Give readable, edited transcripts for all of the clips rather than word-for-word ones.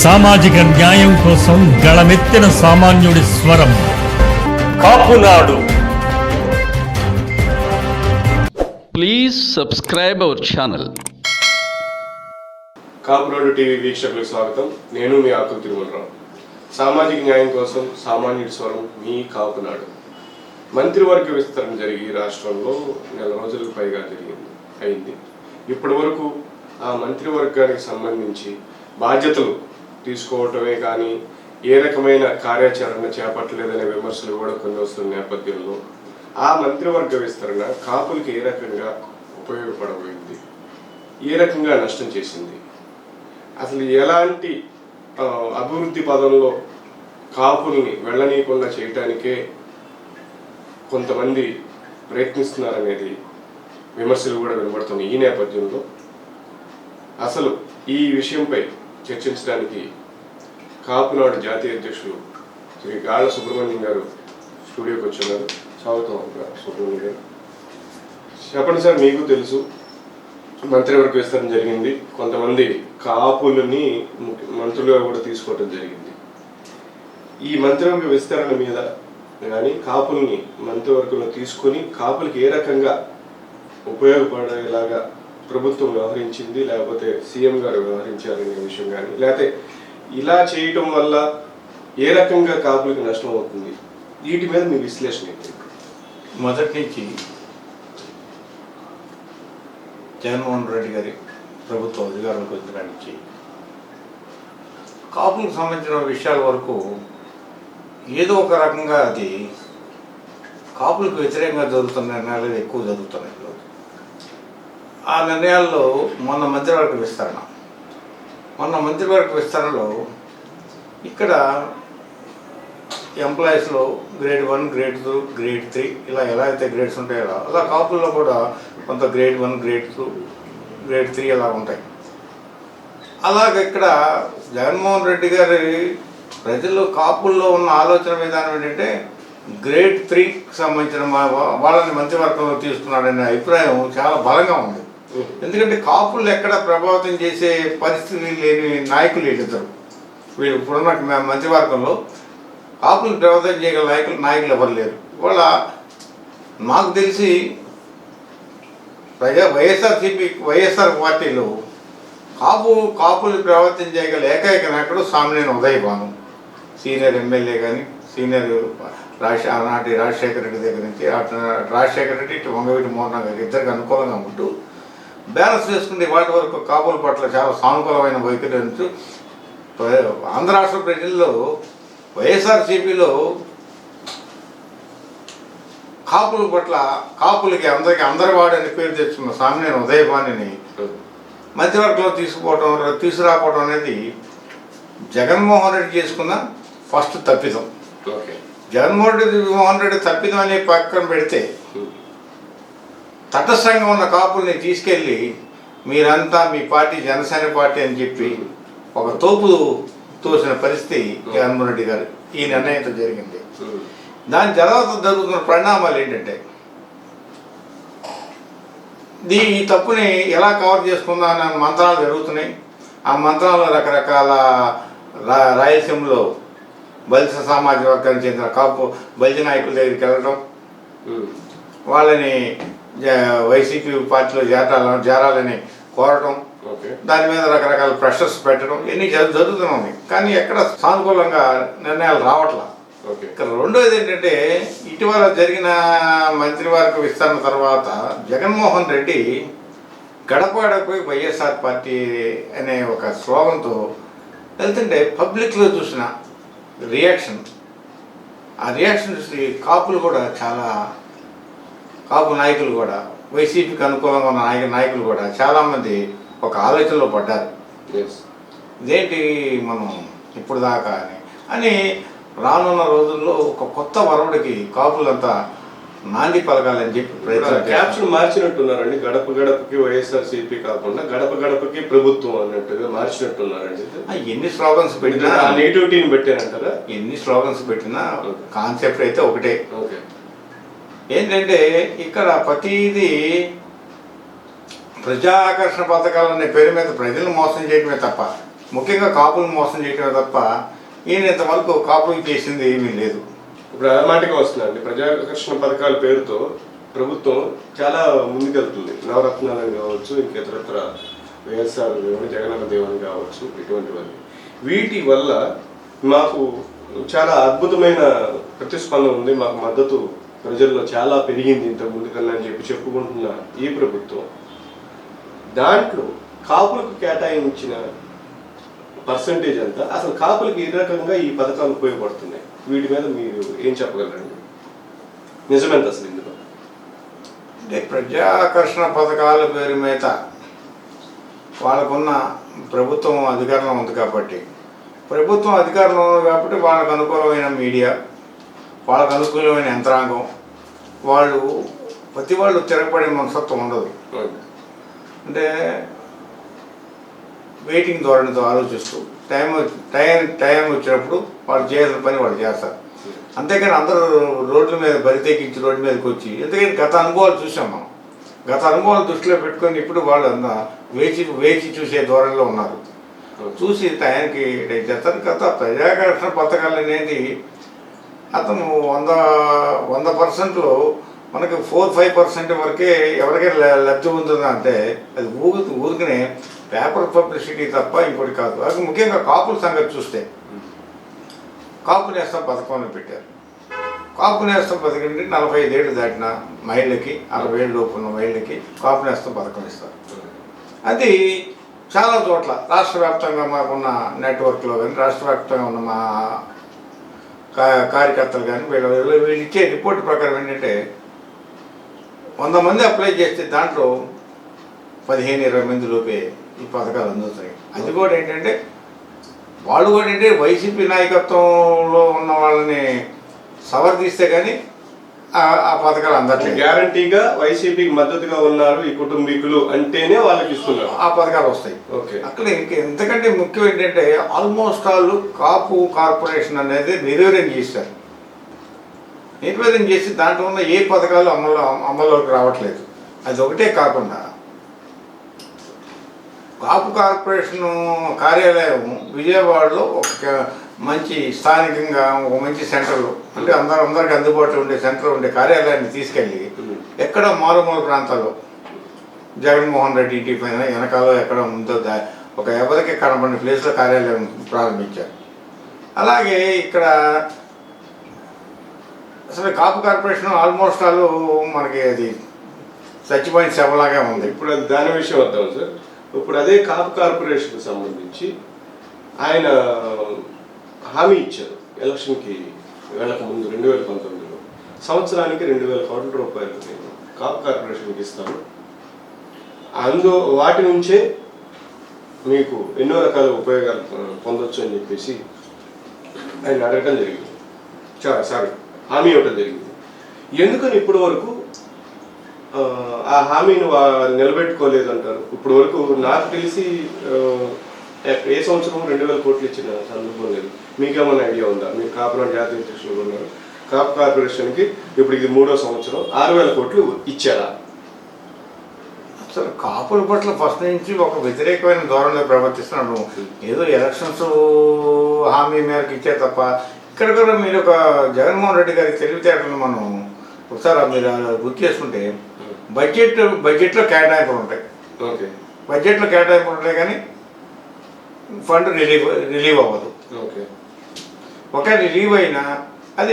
సామాజిక న్యాయం కోసం గళమెత్తిన సామాన్యుడి స్వరం Kapunadu. Please subscribe our channel. Kapunadu TV వీక్షకులకు స్వాగతం. నేను మీ ఆకుల తిరుమలరావు. సామాజిక న్యాయం కోసం సామాన్యుడి స్వరం మీ కాపునాడు. మంత్రివర్గ విస్తరణ జరిగి రాష్ట్రంలో 4 రోజులకు పైగా అయింది. ఇప్పటి వరకు ఆ మంత్రివర్గానికి సంబంధించి బాధ్యతలు తీసుకోవటమే కానీ ఏ రకమైన కార్యాచరణ చేపట్టలేదనే విమర్శలు కూడా కొన్ని వస్తున్న నేపథ్యంలో ఆ మంత్రివర్గ విస్తరణ కాపులకి ఏ రకంగా ఉపయోగపడబోయింది, ఏ రకంగా నష్టం చేసింది, అసలు ఎలాంటి అభివృద్ధి పదంలో కాపుల్ని వెళ్ళనీయకుండా చేయటానికే కొంతమంది ప్రయత్నిస్తున్నారనేది విమర్శలు కూడా వినబడుతున్నాయి. ఈ నేపథ్యంలో అసలు ఈ విషయంపై చర్చించడానికి కాపునాడు జాతీయ అధ్యక్షులు శ్రీ గాళ్ళ సుబ్రహ్మణ్యం గారు స్టూడియోకి వచ్చున్నారు. స్వాగతం సుబ్రహ్మణ్యం గారు. చెప్పండి సార్, మీకు తెలుసు మంత్రివర్గ విస్తరణ జరిగింది, కొంతమంది కాపులని మంత్రులుగా కూడా తీసుకోవడం జరిగింది. ఈ మంత్రివర్గ విస్తరణ మీద కానీ కాపుల్ని మంత్రివర్గంలో తీసుకొని కాపులకి ఏ రకంగా ఉపయోగపడేలాగా ప్రభుత్వం వ్యవహరించింది, లేకపోతే సీఎం గారు వ్యవహరించారనే విషయం కానీ, లేకపోతే ఇలా చేయటం వల్ల ఏ రకంగా కాపులకి నష్టం అవుతుంది, వీటి మీద మీ విశ్లేషణ ఏంటి? మొదటి నుంచి జగన్మోహన్ రెడ్డి గారి ప్రభుత్వం అధికారంలోకి వచ్చిన నుంచి కాపులకు సంబంధించిన విషయాల వరకు ఏదో ఒక రకంగా అది కాపులకు వ్యతిరేకంగా జరుగుతున్న నిర్ణయాలు ఎక్కువ జరుగుతున్నాయి. ఆ నిర్ణయాల్లో మొన్న మంత్రివర్గ విస్తరణలో ఇక్కడ ఎంప్లాయీస్లో గ్రేడ్ 1, గ్రేడ్ 2, గ్రేడ్ 3 ఇలా ఎలా అయితే గ్రేడ్స్ ఉంటాయో అలా కాపుల్లో కూడా కొంత గ్రేడ్ 1, గ్రేడ్ 2, గ్రేడ్ 3 అలా ఉంటాయి. అలాగే ఇక్కడ జగన్మోహన్ రెడ్డి గారి ప్రజలు కాపుల్లో ఉన్న ఆలోచన విధానం ఏంటంటే గ్రేడ్ 3కి సంబంధించిన వాళ్ళని మంత్రివర్గంలో తీసుకున్నాడనే అభిప్రాయం చాలా బలంగా ఉంది. ఎందుకంటే కాపులు ఎక్కడ ప్రభావితం చేసే పరిస్థితి లేని నాయకులు వీళ్ళిద్దరు. వీళ్ళు ఇప్పుడున్న మంత్రివర్గంలో కాపులు ప్రభావితం చేయగల నాయకులు ఎవరు లేరు. వాళ్ళ నాకు తెలిసి వైఎస్ఆర్ పార్టీలో కాపులు ప్రభావితం చేయగల ఏకైక నాయకుడు సామినేని ఉదయ్ భాను, సీనియర్ ఎమ్మెల్యే కానీ సీనియర్ ఆనాటి రాజశేఖర రెడ్డి దగ్గర నుంచి రాజశేఖర రెడ్డి ఇటు వంగవీటి మోహన్ గారు ఇద్దరికి అనుకూలంగా ఉంటూ బ్యాలెన్స్ చేసుకుంటే వాటి వరకు కాపుల పట్ల చాలా సానుకూలమైన వైఖరి నుంచి ఆంధ్ర రాష్ట్ర ప్రజల్లో వైఎస్ఆర్సీపీలో కాపుల పట్ల కాపులకి అందరి వాడని పేరు తెచ్చుకున్న సామినేని ఉదయభానిని మంత్రివర్గంలో తీసుకురాకపోవడం అనేది జగన్మోహన్ రెడ్డి చేసుకున్న ఫస్ట్ తప్పిదం. జగన్మోహన్ రెడ్డి తప్పిదం అనే పక్కన పెడితే తటస్థంగా ఉన్న కాపుల్ని తీసుకెళ్ళి మీరంతా మీ పార్టీ జనసేన పార్టీ అని చెప్పి ఒక తోపు తోసిన పరిస్థితి జగన్మోహన్ రెడ్డి గారు ఈ నిర్ణయంతో జరిగింది. దాని తర్వాత జరుగుతున్న పరిణామాలు ఏంటంటే ఈ తప్పుని ఎలా కవర్ చేసుకుందా అన్న మంత్రాలు జరుగుతున్నాయి. ఆ మంత్రాలు రకరకాల రాయలసీమలో బలిస సామాజిక వర్గానికి చెందిన కాపు బలిజ నాయకుల దగ్గరికి వెళ్ళడం, వాళ్ళని వైసీపీ పార్టీలో చేరాలని కోరటం, దాని మీద రకరకాల ప్రెషర్స్ పెట్టడం ఇవన్నీ జరుగుతున్నాయి. కానీ ఎక్కడ సానుకూలంగా నిర్ణయాలు రావట్లా. ఇక్కడ రెండోది ఏంటంటే ఇటీవల జరిగిన మంత్రివర్గ విస్తరణ తర్వాత జగన్మోహన్ రెడ్డి గడప గడపై వైఎస్ఆర్ పార్టీ అనే ఒక స్లోగన్తో వెళ్తుంటే పబ్లిక్లో చూసిన రియాక్షన్, ఆ రియాక్షన్ చూసి కాపులు కూడా కాపు నాయకులు కూడా వైసీపీకి అనుకూలంగా ఉన్న నాయకులు కూడా చాలామంది ఒక ఆలోచనలో పడ్డారు. ఇదేంటి మనం ఇప్పుడు దాకా అని రానున్న రోజుల్లో ఒక కొత్త వరవడికి కాపులంతా నాంది పలకాలని చెప్పి క్యాప్షన్ మార్చినట్టున్నారండి. గడప గడపకి వైఎస్ఆర్సీపీ కాకుండా గడప గడపకి ప్రభుత్వం అన్నట్టుగా మార్చినట్టున్నారండి. ఎన్ని స్లోగన్స్ పెట్టినా నెగిటివిటీని పెట్టారంటారా? ఎన్ని స్లోగన్స్ పెట్టినా కాన్సెప్ట్ అయితే ఒకటే. ఏంటంటే ఇక్కడ ప్రతిదీ ప్రజా ఆకర్షణ పథకాలు అనే పేరు మీద ప్రజలను మోసం చేయడమే తప్ప ముఖ్యంగా కాపులు మోసం చేయటమే తప్ప ఈయన ఇంతవరకు కాపులు చేసింది ఏమీ లేదు. ఇప్పుడు మాటగా వస్తుందండి, ప్రజాకర్షణ పథకాల పేరుతో ప్రభుత్వం చాలా ముందుకెళ్తుంది. నవరత్నాలని కావచ్చు, ఇంకేతరత్ర వైఎస్ఆర్ దేవుని, జగనన్న దేవుని కావచ్చు, ఇటువంటివన్నీ. వీటి వల్ల మాకు చాలా అద్భుతమైన ప్రతిస్పందన ఉంది, మాకు మద్దతు ప్రజల్లో చాలా పెరిగింది ఇంత ముందుకన్నా అని చెప్పుకుంటున్న ఈ ప్రభుత్వం దాంట్లో కాపులకు కేటాయించిన పర్సంటేజ్ అంతా, అసలు కాపులకు ఏ రకంగా ఈ పథకాలు ఉపయోగపడుతున్నాయి, వీటి మీద మీరు ఏం చెప్పగలరండి? నిజమెంత అసలు ఇందులో? అంటే ప్రజాకర్షణ పథకాల పేరు మీద వాళ్ళకున్న ప్రభుత్వం అధికారంలో ఉంది కాబట్టి, వాళ్ళకు అనుకూలమైన మీడియా, వాళ్ళకు అనుకూలమైన యంత్రాంగం, ప్రతి వాళ్ళు తిరగబడే మనస్తత్వం ఉండదు. అంటే వెయిటింగ్ ధోరణితో ఆలోచిస్తూ టైం వచ్చినప్పుడు వాళ్ళు చేయాల్సిన పని వాళ్ళు చేస్తారు. అంతేకాని అందరూ రోడ్ల మీద బరితెక్కించి రోడ్డు మీదకి వచ్చి, ఎందుకంటే గత అనుభవాలు చూసాం మనం. గత అనుభవాలు దృష్టిలో పెట్టుకొని ఇప్పుడు వాళ్ళు వేచి చూసే ధోరణిలో ఉన్నారు. చూసి టైంకి చేస్తారు. గత ప్రజాకర్షణ పథకాలు అనేది అతను 100%లో మనకి 4-5% వరకే ఎవరికైనా లబ్ధి ఉంటుందంటే అది ఊరికనే పేపర్ పబ్లిసిటీ తప్ప ఇంకోటి కాదు. అది ముఖ్యంగా కాపుల సంగతి చూస్తే కాపు నేస్తం పథకంలో పెట్టారు. కాపు నేస్తం పథకం 45 ఏళ్ళు దాటిన మహిళలకి, 60 ఏళ్ళు లోపు ఉన్న మహిళలకి కాపు నేస్తం పథకం ఇస్తారు. అది చాలా చోట్ల రాష్ట్ర వ్యాప్తంగా మాకున్న నెట్వర్క్లో కానీ, రాష్ట్ర వ్యాప్తంగా ఉన్న మా కార్యకర్తలు కానీ వీళ్ళు ఇచ్చే రిపోర్ట్ ప్రకారం ఏంటంటే 100 మంది అప్లై చేస్తే దాంట్లో 15-20 మంది లోపే ఈ పథకాలు అందుతాయి. అది కూడా ఏంటంటే వాళ్ళు కూడా వైసీపీ నాయకత్వంలో ఉన్న వాళ్ళని సవర్థిస్తే కానీ ఆ పథకాలు అందట్లేదు. గ్యారంటీగా వైసీపీకి మద్దతుగా ఉన్నారు ఈ కుటుంబీకులు అంటేనే వాళ్ళకి ఇస్తున్నారు, ఆ పథకాలు వస్తాయి. అక్కడ ఎంతకంటే ముఖ్యం ఏంటంటే ఆల్మోస్ట్ వాళ్ళు కాపు కార్పొరేషన్ అనేది నిర్వీర్యం చేశారు. నిర్వీర్యం చేసి దాంట్లో ఉన్న ఏ పథకాలు అమల్లోకి రావట్లేదు. అది ఒకటే కాకుండా కాపు కార్పొరేషన్ కార్యాలయం విజయవాడలో ఒక మంచి స్థానికంగా ఒక మంచి సెంటర్లో, అంటే అందరికి అందుబాటులో ఉండే సెంటర్ ఉండే కార్యాలయాన్ని తీసుకెళ్ళి ఎక్కడ మారుమూల ప్రాంతాల్లో జగన్మోహన్ రెడ్డి ఇంటి పైన వెనకాల ఎక్కడ ఉందో ఒక ఎవరికి కనబడిన ప్లేస్లో కార్యాలయం ప్రారంభించారు. అలాగే ఇక్కడ అసలు కాపు కార్పొరేషన్ ఆల్మోస్ట్ వాళ్ళు మనకి అది చచ్చిపోయిన శవలాగే ఉంది. ఇప్పుడు దాని విషయం వద్దాం సార్. ఇప్పుడు అదే కాపు కార్పొరేషన్కి సంబంధించి ఆయన హామీ ఇచ్చారు ఎలక్షన్కి వెళ్ళక ముందు 2019లో సంవత్సరానికి 2,000 కోట్ల రూపాయలు నేను కాపు కార్పొరేషన్కి ఇస్తాను, వాటి నుంచే మీకు ఎన్నో రకాల ఉపయోగాలు పొందొచ్చు అని చెప్పేసి ఆయన అడగటం జరిగింది. హామీ ఇవ్వటం జరిగింది. ఎందుకని ఇప్పటి వరకు ఆ హామీని నిలబెట్టుకోలేదు అంటారు? ఇప్పటి వరకు నాకు తెలిసి ఏ సంవత్సరం 2,000 కోట్లు ఇచ్చిన సందర్భం లేదు. మీకేమన్నా ఐడియా ఉందా? మీరు కాపునాడు జాతీయ అధ్యక్షులు ఉన్నారు, కాపు కార్పొరేషన్కి ఇప్పుడు ఇది 3వ సంవత్సరం 6,000 కోట్లు ఇచ్చారా? అసలు కాపుల పట్ల ఫస్ట్ నుంచి ఒక వ్యతిరేకమైన ధోరణిలో ప్రవర్తిస్తున్నాడు. ఏదో ఎలక్షన్స్ హామీ మేరకు ఇచ్చే తప్ప ఇక్కడ కూడా మీరు ఒక జగన్మోహన్ రెడ్డి గారి తెలివితేటలను మనం ఒకసారి మీరు గుర్తు చేసుకుంటే బడ్జెట్లో కేటాయింపులు ఉంటాయి. బడ్జెట్లో కేటాయింపులు ఉంటాయి కానీ ఫండ్ రిలీవ్ అవ్వదు. ఒకవేళ రిలీవ్ అయినా అది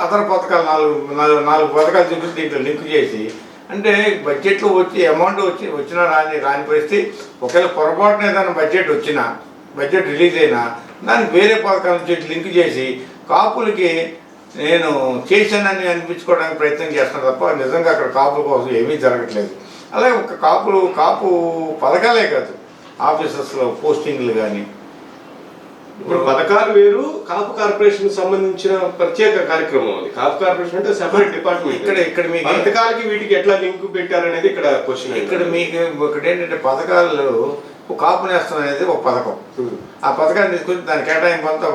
అదర్ పథకాలు 4 పథకాలు చూపించి దీంట్లో లింక్ చేసి, అంటే బడ్జెట్లో అమౌంట్ వచ్చినా రాని పరిస్థితి. ఒకవేళ పొరపాటున ఏదైనా బడ్జెట్ రిలీజ్ అయినా దాన్ని వేరే పథకాల నుంచి లింక్ చేసి కాపులకి నేను చేశానని అనిపించుకోవడానికి ప్రయత్నం చేస్తాను తప్ప నిజంగా అక్కడ కాపుల కోసం ఏమీ జరగట్లేదు. అలాగే ఒక కాపు పథకాలే కాదు, ఆఫీసెస్లో పోస్టింగ్లు కానీ. ఇప్పుడు పథకాలు వేరు, కాపు కార్పొరేషన్ సంబంధించిన ప్రత్యేక కార్యక్రమం అది. కాపు కార్పొరేషన్ అంటే సెపరేట్ డిపార్ట్మెంట్. ఇక్కడ మీకు పథకాలకి వీటికి ఎట్లా లింక్ పెట్టారనేది ఇక్కడ క్వశ్చన్. ఇక్కడ ఏంటంటే పథకాలు కాపు నేస్తం అనేది ఒక పథకం. ఆ పథకాన్ని తీసుకొచ్చి దాని కేటాయింపు అంతా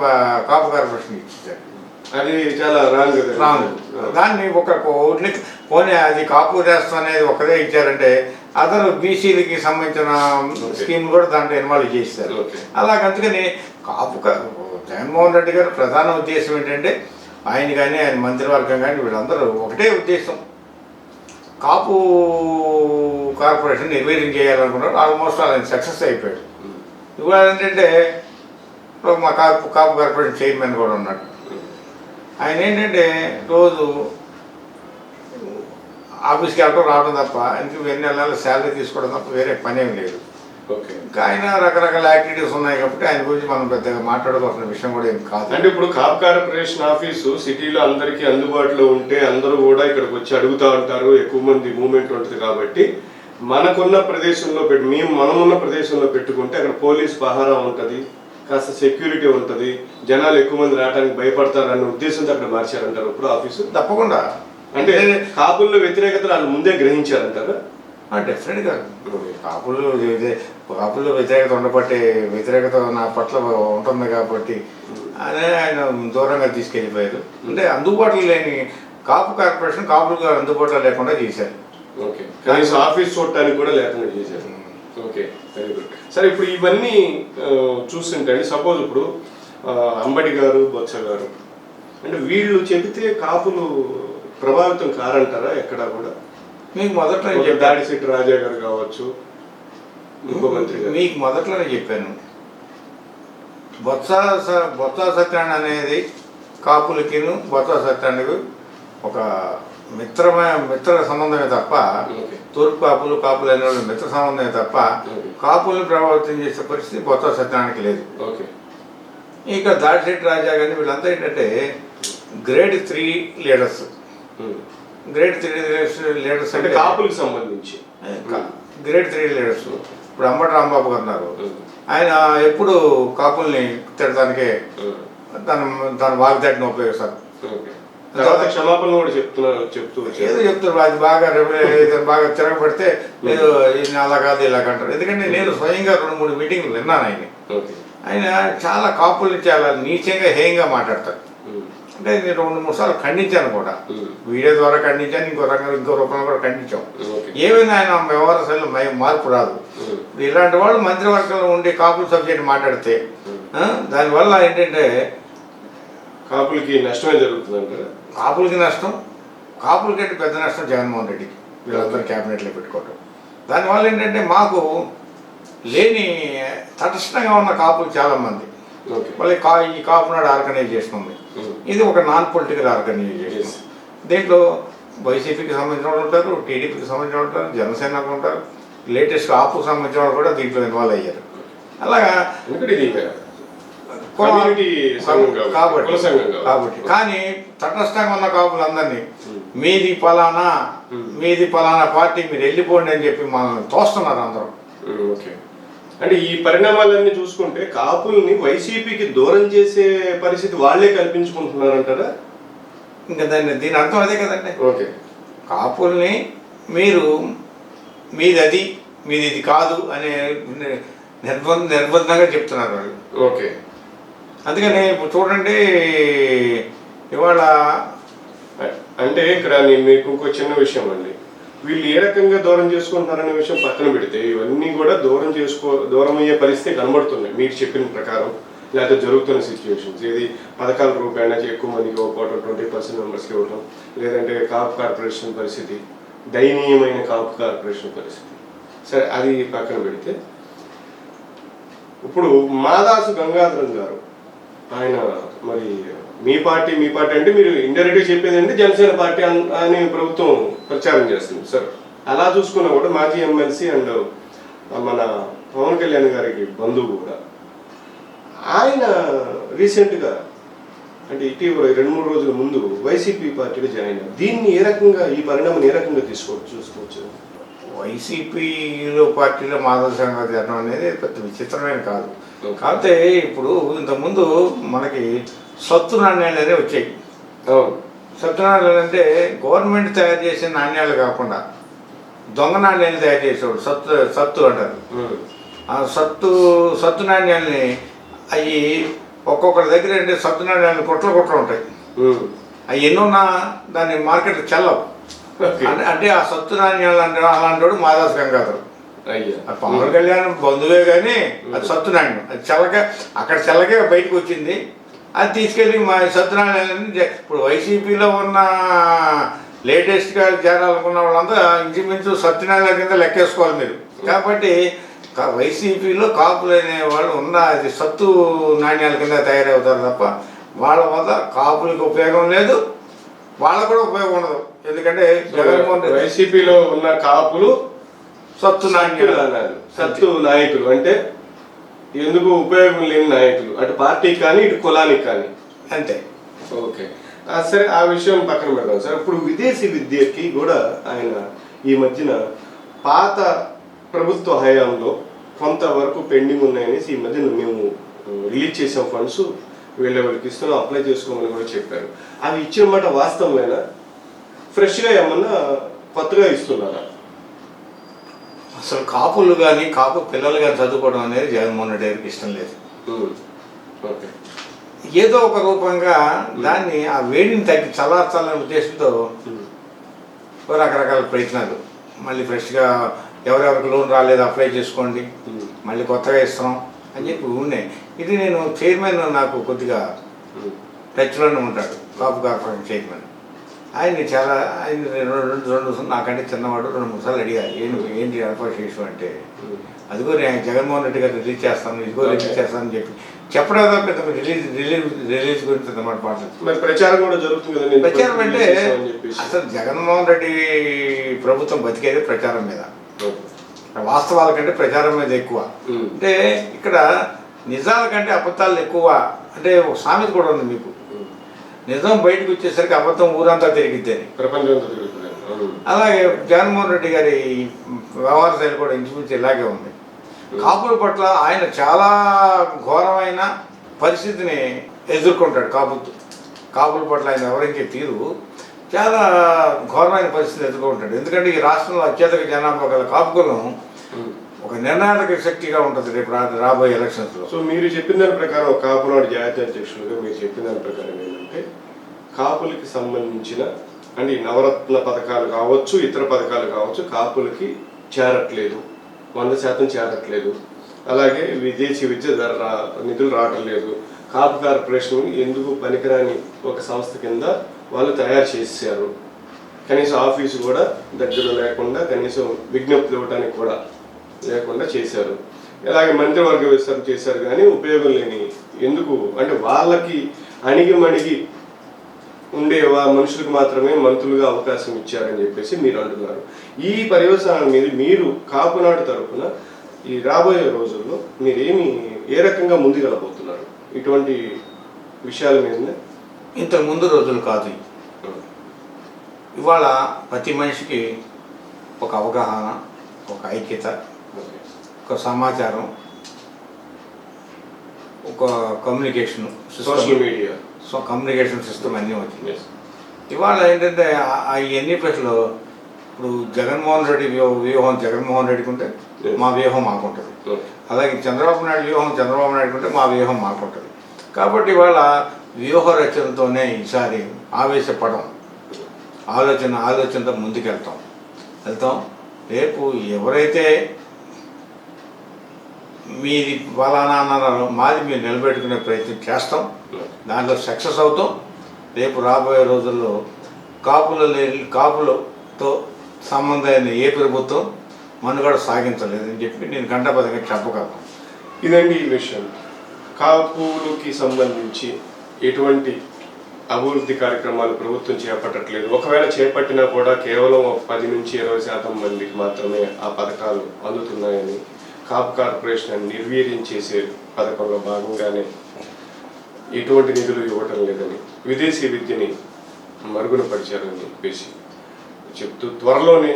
కాపు కార్పొరేషన్ ఇచ్చారు. అది చాలా రాంగ్. దాన్ని పోనీ అది కాపు నేస్తం అనేది ఒకదే ఇచ్చారంటే అదర్ బీసీలకి సంబంధించిన స్కీమ్ కూడా దాంట్లో ఇన్వాల్వ్ చేస్తారు. అలాగందుకని జగన్మోహన్ రెడ్డి గారు ప్రధాన ఉద్దేశం ఏంటంటే ఆయన కానీ ఆయన మంత్రివర్గం కానీ వీళ్ళందరూ ఒకటే ఉద్దేశం, కాపు కార్పొరేషన్ నిర్వీర్యం చేయాలనుకున్నాడు. ఆల్మోస్ట్ ఆయన సక్సెస్ అయిపోయాడు. ఇవాళ ఏంటంటే మా కాపు కార్పొరేషన్ చైర్మన్ కూడా ఉన్నాడు. ఆయన ఏంటంటే రోజు ఆఫీస్కి వెళ్ళడం రావడం తప్ప ఇంక 2 నెలల శాలరీ తీసుకోవడం తప్ప వేరే పని ఏం లేదు. ఇంకా ఆయన రకరకాల యాక్టివిటీస్ ఉన్నాయి కాబట్టి ఆయన గురించి మనం పెద్దగా మాట్లాడుకోవాల్సిన విషయం కూడా ఏం కాదు. అంటే ఇప్పుడు కాపు కార్పొరేషన్ ఆఫీసు సిటీలో అందరికీ అందుబాటులో ఉంటే అందరూ కూడా ఇక్కడికి వచ్చి అడుగుతూ ఉంటారు, ఎక్కువ మంది మూవ్మెంట్ ఉంటుంది కాబట్టి మనకున్న ప్రదేశంలో మనమున్న ప్రదేశంలో పెట్టుకుంటే అక్కడ పోలీస్ పహారా ఉంటుంది, కాస్త సెక్యూరిటీ ఉంటుంది, జనాలు ఎక్కువ మంది రావడానికి భయపడతారు అన్న ఉద్దేశంతో అక్కడ మార్చారంటారు ఇప్పుడు ఆఫీసు. తప్పకుండా అంటే కాపుల్లో వ్యతిరేకత వాళ్ళు ముందే గ్రహించారంటారా? డెఫినెట్గా కాపుల్లో వ్యతిరేకత నా పట్ల ఉంటుంది కాబట్టి అదే ఆయన దూరంగా తీసుకెళ్ళిపోయారు. అంటే అందుబాటులో లేని కాపు కార్పొరేషన్ కాపులు అందుబాటులో లేకుండా చేశారు. ఓకే, కనీసం ఆఫీస్ చూడటానికి కూడా లేకుండా చేశారు. Okay, very good. సరే, ఇప్పుడు ఇవన్నీ చూస్తుంటే సపోజ్ ఇప్పుడు అంబటి గారు, బొత్స గారు అంటే వీళ్ళు చెబితే కాపులు ప్రభావితం కారంటారా ఎక్కడా కూడా? మీకు మొదట్లోనే దాడిశెట్టి రాజా గారు కావచ్చు, ఇంకో మంత్రి గారు, మీకు మొదట్లోనే చెప్పాను, బొత్స సత్యనారాయణ అనేది కాపులకి బొత్స సత్యనారాయణకు ఒక మిత్ర సంబంధమే తప్ప, తూర్పు కాపులు అనే వాళ్ళు మిత్ర సంబంధమే తప్ప కాపుల్ని ప్రభావితం చేసే పరిస్థితి బొత్స సత్యనారాయణకి లేదు. ఇక దాడిశెట్టి రాజా కానీ వీళ్ళంతా ఏంటంటే గ్రేడ్ 3 లీడర్స్. గ్రేడ్ 3 లీడర్స్ అంటే కాపులకు సంబంధించి గ్రేడ్ 3 లీడర్స్. ఇప్పుడు అంబటి రాంబాబు గారు ఉన్నారు, ఆయన ఎప్పుడు కాపుల్ని తిట్టడానికే తన వాగ్దాటిని ఉపయోగిస్తారు. క్షమాపణ కూడా చెప్తూ ఏదో చెప్తారు, అది బాగా తిరగబడితే ఏదో అలా కాదు ఇలాగ అంటారు. ఎందుకంటే నేను స్వయంగా 2-3 మీటింగ్లు విన్నాను ఆయన చాలా కాపుల్ని చాలా నీచంగా హేయంగా మాట్లాడతారు. అంటే నేను 2-3 సార్లు ఖండించాను కూడా, వీడియో ద్వారా ఖండించాను, ఇంకో రూపంలో కూడా ఖండించాం. ఏమైనా ఆయన వ్యవహార శైలిలో మార్పు రాదు. ఇలాంటి వాళ్ళు మంత్రివర్గంలో ఉండి కాపుల సబ్జెక్ట్ మాట్లాడితే దానివల్ల ఏంటంటే కాపులకి నష్టమే జరుగుతుంది. కాపులకి నష్టం, కాపులకంటే పెద్ద నష్టం జగన్మోహన్ రెడ్డికి వీళ్ళందరూ క్యాబినెట్లో పెట్టుకోవటం. దానివల్ల ఏంటంటే మాకు లేని తటస్థంగా ఉన్న కాపులు చాలామంది మళ్ళీ ఈ కాపునాడు ఆర్గనైజేషన్ ఉంది. ఇది ఒక నాన్ పొలిటికల్ ఆర్గనైజేషన్. దీంట్లో వైసీపీకి సంబంధించిన వాళ్ళు ఉంటారు, టీడీపీకి సంబంధించిన వాళ్ళు ఉంటారు, జనసేనకు ఉంటారు, లేటెస్ట్ ఆపుకు సంబంధించిన వాళ్ళు కూడా దీంట్లో ఇన్వాల్వ్ అయ్యారు. అలాగా కాబట్టి కానీ తటస్థంగా ఉన్న కాపులందరినీ మీది పలానా పార్టీ మీరు వెళ్ళిపోండి అని చెప్పి మనల్ని తోస్తున్నారు అందరూ. అంటే ఈ పరిణామాలన్నీ చూసుకుంటే కాపుల్ని వైసీపీకి దూరం చేసే పరిస్థితి వాళ్ళే కల్పించుకుంటున్నారంటారా? ఇంకా దీని అర్థం అదే కదండి. కాపుల్ని మీది ఇది కాదు అనే నిర్బంధంగా చెప్తున్నారు వాళ్ళు. అందుకని ఇప్పుడు చూడండి ఇవాళ అంటే ఇక్కడ మీకు ఇంకో చిన్న విషయం అండి, వీళ్ళు ఏ రకంగా దూరం చేసుకుంటున్నారనే విషయం పక్కన పెడితే ఇవన్నీ కూడా దూరం అయ్యే పరిస్థితి కనబడుతున్నాయి మీరు చెప్పిన ప్రకారం, లేకపోతే జరుగుతున్న సిచ్యువేషన్స్. ఇది పథకాల రూపాయన ఎక్కువ మందికి ఇవ్వకపోవడం, 20% మెంబర్స్కి ఇవ్వడం, లేదంటే కాపు కార్పొరేషన్ పరిస్థితి, దయనీయమైన కాపు కార్పొరేషన్ పరిస్థితి. సరే, అది పక్కన పెడితే ఇప్పుడు మాదాసు గంగాధరం గారు ఆయన మరి మీ పార్టీ అంటే మీరు ఇండైరెక్ట్గా చెప్పేది అంటే జనసేన పార్టీ అని ప్రభుత్వం ప్రచారం చేస్తుంది సార్. అలా చూసుకున్నా కూడా మాజీ ఎమ్మెల్సీ అండ్ మన పవన్ కళ్యాణ్ గారికి బంధువు కూడా ఆయన రీసెంట్గా అంటే ఇటీవల 2-3 రోజుల ముందు వైసీపీ పార్టీలో జాయిన్ అయ్యారు. దీన్ని ఏ రకంగా, ఈ పరిణామం ఏ రకంగా చూసుకోవచ్చు? వైసీపీలో పార్టీలో మాధవ సంఘ జనం అనేది పెద్ద విచిత్రమైన కాదు. కాకపోతే ఇప్పుడు ఇంతకుముందు మనకి సత్తు నాణ్యాలు అనేవి వచ్చాయి. సత్తు నాణ్యాలు అంటే గవర్నమెంట్ తయారు చేసిన నాణ్యాలు కాకుండా దొంగ నాణ్యాలు తయారు చేసేవాడు, సత్తు అంటారు. ఆ సత్తు నాణ్యాలని అవి ఒక్కొక్కరి దగ్గర అంటే సత్తు నాణ్యాలు కొట్లు ఉంటాయి. అవి ఎన్నున్నా దాన్ని మార్కెట్ చెల్లవు. ఓకే. అంటే ఆ సత్తు నాణ్యాలు అంటే అలాంటి వాడు మాదాస్ గంగాధర్. అయ్యా. అది పవన్ కళ్యాణ్ బంధువే కానీ అది సత్తు నాణ్యం. అది చల్లగా అక్కడ చల్లగా బయటకు వచ్చింది. అది తీసుకెళ్ళి మా సత్తు నాణ్యాలని ఇప్పుడు వైసీపీలో ఉన్న లేటెస్ట్గా చేరాలనుకున్న వాళ్ళంతా ఇంచుమించు సత్యనారాయణ కింద లెక్కేసుకోవాలి మీరు. కాబట్టి వైసీపీలో కాపులు అనేవాళ్ళు ఉన్న అది సత్తు నాణ్యాల కింద తయారవుతారు తప్ప వాళ్ళ వల్ల కాపులకు ఉపయోగం లేదు, వాళ్ళకు కూడా ఉపయోగం ఉండదు. ఎందుకంటే జగన్మోహన్ రెడ్డి వైసీపీలో ఉన్న కాపులు సత్తు నాణ్యాలు సత్తు నాయకులు అంటే ఎందుకు ఉపయోగం లేని నాయకులు, అటు పార్టీకి కానీ ఇటు కులానికి కానీ అంతే. ఓకే. సరే, ఆ విషయం పక్కన పెడదాం సార్. ఇప్పుడు విదేశీ విద్యకి కూడా ఆయన ఈ మధ్యన పాత ప్రభుత్వ హయాంలో కొంతవరకు పెండింగ్ ఉన్నాయనేసి ఈ మధ్యన మేము రిలీజ్ చేసాం ఫండ్స్, వీళ్ళకి ఇస్తున్నాం, అప్లై చేసుకోమని కూడా చెప్పారు. అవి ఇచ్చిన మాట వాస్తవమేనా? ఫ్రెష్గా ఏమన్నా కొత్తగా ఇస్తున్నారా? అసలు కాపులు కానీ కాపు పిల్లలు కానీ చదువుకోవడం అనేది జగన్మోహన్ రెడ్డి గారికి ఇష్టం లేదు. ఓకే. ఏదో ఒక రూపంగా దాన్ని ఆ వేడిని తగ్గి చల్లార్చాలనే ఉద్దేశంతో రకరకాల ప్రయత్నాలు, మళ్ళీ ఫ్రెష్గా ఎవరెవరికి లోన్ రాలేదు అప్లై చేసుకోండి, మళ్ళీ కొత్తగా ఇస్తాం అని చెప్పి ఉన్నాయి. ఇది నేను చైర్మన్ నాకు కొద్దిగా టచ్లోనే ఉంటాడు, కాపు కార్పొరేషన్ చైర్మన్. ఆయన చాలా రెండు నాకంటే చిన్నవాడు 2-3 సార్లు అడిగారు ఏంటి ఏర్పాటు చేసాం అంటే, అదిగో నేను జగన్మోహన్ రెడ్డి గారు రిలీజ్ చేస్తాను, ఇదిగో రిలీజ్ చేస్తానని చెప్పడం పెద్ద రిలీజ్ గురించి అన్నమాట మాట్లాడుతుంది. ప్రచారం కూడా జరుగుతుంది కదా. ప్రచారం అంటే అసలు జగన్మోహన్ రెడ్డి ప్రభుత్వం బతికేది ప్రచారం మీద, వాస్తవాల కంటే ప్రచారం మీద ఎక్కువ. అంటే ఇక్కడ నిజాల కంటే అబద్ధాలు ఎక్కువ. అంటే ఒక సామెత కూడా ఉంది మీకు, నిజం బయటకు వచ్చేసరికి అబద్ధం ఊరంతా తిరిగిద్దని. ప్రపంచంతో తిరుగుతుంది. అలాగే జగన్మోహన్ రెడ్డి గారి వ్యవహార శైలి కూడా ఇంచుమించు ఇలాగే ఉంది. కాపుల పట్ల ఆయన చాలా ఘోరమైన పరిస్థితిని ఎదుర్కొంటాడు. కాపుల పట్ల ఆయన వ్యవహరించే తీరు చాలా ఘోరమైన పరిస్థితిని ఎదుర్కొంటాడు. ఎందుకంటే ఈ రాష్ట్రంలో అత్యధిక జనాభా గల కాపుకులం ఒక నిర్ణాయక శక్తిగా ఉంటుంది రేపు రాబోయే ఎలక్షన్స్లో. సో మీరు చెప్పిన దాని ప్రకారం కాపునాడు జాతీయ అధ్యక్షులుగా మీరు చెప్పిన దాని ప్రకారం ఏంటంటే కాపులకి సంబంధించిన అంటే నవరత్న పథకాలు కావచ్చు, ఇతర పథకాలు కావచ్చు, కాపులకి చేరట్లేదు, 100% చేరట్లేదు. అలాగే విదేశీ విద్య నిధులు రావటం లేదు. కాపు కార్పొరేషన్ ఎందుకు పనికిరాని ఒక సంస్థ కింద వాళ్ళు తయారు చేశారు. కనీసం ఆఫీసు కూడా దగ్గర లేకుండా, కనీసం విజ్ఞప్తులు ఇవ్వడానికి కూడా లేకుండా చేశారు. ఇలాగే మంత్రివర్గ విస్తరణ చేశారు కానీ ఉపయోగం లేని, ఎందుకు అంటే వాళ్ళకి అణిగి ఉండే మనుషులకు మాత్రమే మంత్రులుగా అవకాశం ఇచ్చారని చెప్పేసి మీరు అంటున్నారు. ఈ పర్యవసానం మీద మీరు కాపునాడు తరఫున ఈ రాబోయే రోజుల్లో మీరేమి ఏ రకంగా ముందుకెళ్ళబోతున్నారు ఇటువంటి విషయాల మీద? ఇంతకు ముందు రోజులు కాదు, ఇవాళ ప్రతి మనిషికి ఒక అవగాహన, ఒక ఐక్యత, ఒక సమాచారం, ఒక communication social media, communication system అన్నీ వచ్చింది. ఇవాళ ఏంటంటే ఇవన్నీ ప్రశ్నలు ఇప్పుడు జగన్మోహన్ రెడ్డి వ్యూహం జగన్మోహన్ రెడ్డికి ఉంటే మా వ్యూహం మాకుంటుంది, అలాగే చంద్రబాబు నాయుడు వ్యూహం చంద్రబాబు నాయుడుకి ఉంటే మా వ్యూహం మాకుంటుంది. కాబట్టి ఇవాళ వ్యూహ రచనతోనే ఈసారి ఆవేశపడం, ఆలోచనతో ముందుకెళ్తాం. రేపు ఎవరైతే మీది ఫలానా అన్నారో మాది మీరు నిలబెట్టుకునే ప్రయత్నం చేస్తాం, దాంట్లో సక్సెస్ అవుతాం. రేపు రాబోయే రోజుల్లో కాపులతో సంబంధమైన ఏ ప్రభుత్వం మనుగడ సాగించలేదని చెప్పి నేను గంటపదంగా చెప్పగలను. ఇదండి ఈ విషయం. కాపులకి సంబంధించి ఎటువంటి అభివృద్ధి కార్యక్రమాలు ప్రభుత్వం చేపట్టట్లేదు. ఒకవేళ చేపట్టినా కూడా కేవలం 10-20% మందికి మాత్రమే ఆ పథకాలు అందుతున్నాయని, కాపు కార్పొరేషన్ నిర్వీర్యం చేసే పథకంలో భాగంగానే ఎటువంటి నిధులు ఇవ్వటం లేదని, విదేశీ విద్యని మరుగున పరిచారని చెప్పేసి చెప్తూ త్వరలోనే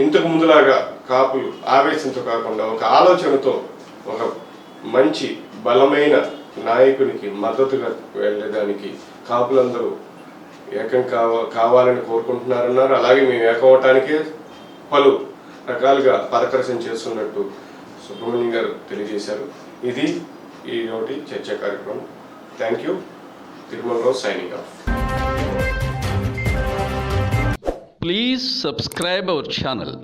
ఇంతకు ముందులాగా కాపులు ఆవేశంతో కాకుండా ఒక ఆలోచనతో ఒక మంచి బలమైన నాయకునికి మద్దతుగా వెళ్ళడానికి కాపులందరూ ఏకం కావాలని కోరుకుంటున్నారన్నారు. అలాగే మేము ఏకమవటానికే పలు రకాలుగా పదకరసం చేస్తున్నట్టు సుబ్రహ్మణ్యం గారు తెలియజేశారు. ఇది ఈరోజు చర్చా కార్యక్రమం. Thank you. Tirumalarao signing off. Please subscribe our channel.